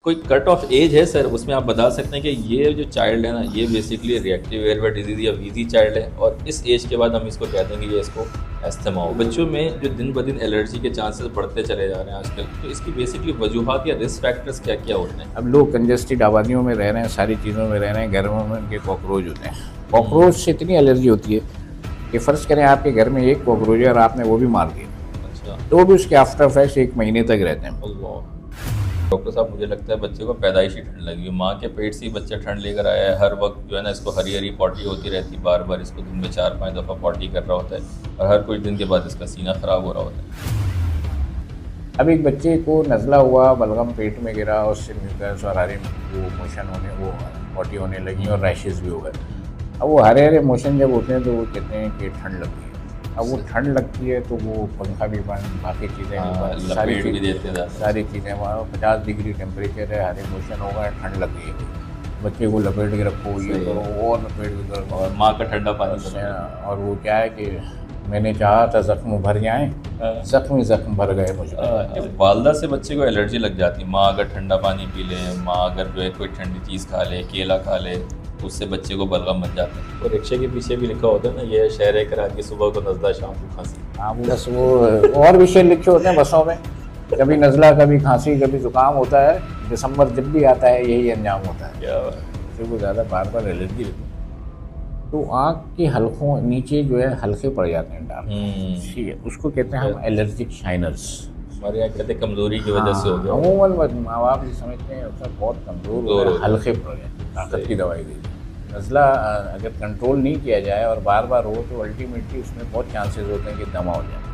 कोई cut off as है sir, उसमें आप बता सकते हैं कि ये जो चाइल्ड है ना, ये बेसिकली रिएक्टिव एयरवे डिजीज़ या वीजी चाइल्ड है और इस एज के बाद हम इसको कह देंगे ये इसको अस्थमा हो। बच्चों में जो दिन ब दिन एलर्जी के चांसेस बढ़ते चले जा रहे हैं आजकल, तो इसकी बेसिकली वजूहात या रिस्क फैक्टर्स क्या क्या होते हैं? अब लोग कंजेस्टेड आबादियों में रह रहे हैं, सारी चीज़ों में रह रहे हैं, घरों में उनके कॉकरोच होते हैं। कॉकरोच से इतनी एलर्जी होती है कि फ़र्ज़ करें आपके घर में एक कॉकरोच है और आपने वो भी मार दिया, अच्छा। तो भी उसके आफ्टर इफेक्ट्स 1 महीने तक रहते हैं। अल्लाह। डॉक्टर साहब, मुझे लगता है बच्चे को पैदाइशी ठंड लगी है, माँ के पेट से ही बच्चा ठंड लेकर आया है, हर वक्त जो है ना इसको हरी हरी पॉटी होती रहती है, बार बार इसको दिन में 4-5 दफ़ा पॉटी कर रहा होता है और हर कुछ दिन के बाद इसका सीना ख़राब हो रहा होता है। अब एक बच्चे को नज़ला हुआ, बलगम पेट में गिरा, उससे म्यूकस और हरे वो मोशन होने, वो पॉटी होने लगी और रैशेस भी हो गए। अब वो हरे हरे मोशन जब होते हैं तो वो कहते हैं कि ठंड लगती है। अब वो ठंड लगती है तो वो पंखा भी बंद, बाकी चीज़ें भी बंद, लपेट भी देते हैं। सारी चीज़ें वहाँ 50 डिग्री टेम्परेचर है, हरे मोशन होगा, ठंड लग गई है, बच्चे को लपेट के रखो, ये करो और लपेट के करो, और माँ का ठंडा पानी और वो क्या है कि मैंने चाहा था ज़ख्म भर जाएँ, ज़ख्म भर गए मुझे। वालदा से बच्चे को एलर्जी लग जाती है, माँ अगर ठंडा पानी पी ले, माँ अगर जो है कोई ठंडी चीज़ खा ले, केला खा ले, उससे बच्चे को बलगम बन जाता है। और रिक्शे के पीछे भी लिखा होता है ना, ये शहर कराची, सुबह को नज़ला, शाम को खांसी। हाँ, बस वो और विषय लिखे होते हैं बसों में, कभी नज़ला, कभी खांसी, कभी ज़ुकाम होता है। दिसंबर जब भी आता है यही अंजाम होता है। क्या बच्चे को ज़्यादा बार बार एलर्जी होती है तो आँख के हलकों नीचे जो है हल्के पड़ जाते हैं डार्क, ठीक है, उसको कहते हैं हम एलर्जिक शाइनर्स। हमारे यहाँ कहते हैं कमज़ोरी की वजह से हो गया। अमूमन माँ बाप ये समझते हैं उसका बहुत कमज़ोर हो गया, हल्के पड़ गए, ताकत की दवाई दी। नज़ला अगर कंट्रोल नहीं किया जाए और बार बार हो तो अल्टीमेटली उसमें बहुत चांसेस होते हैं कि दमा हो जाए।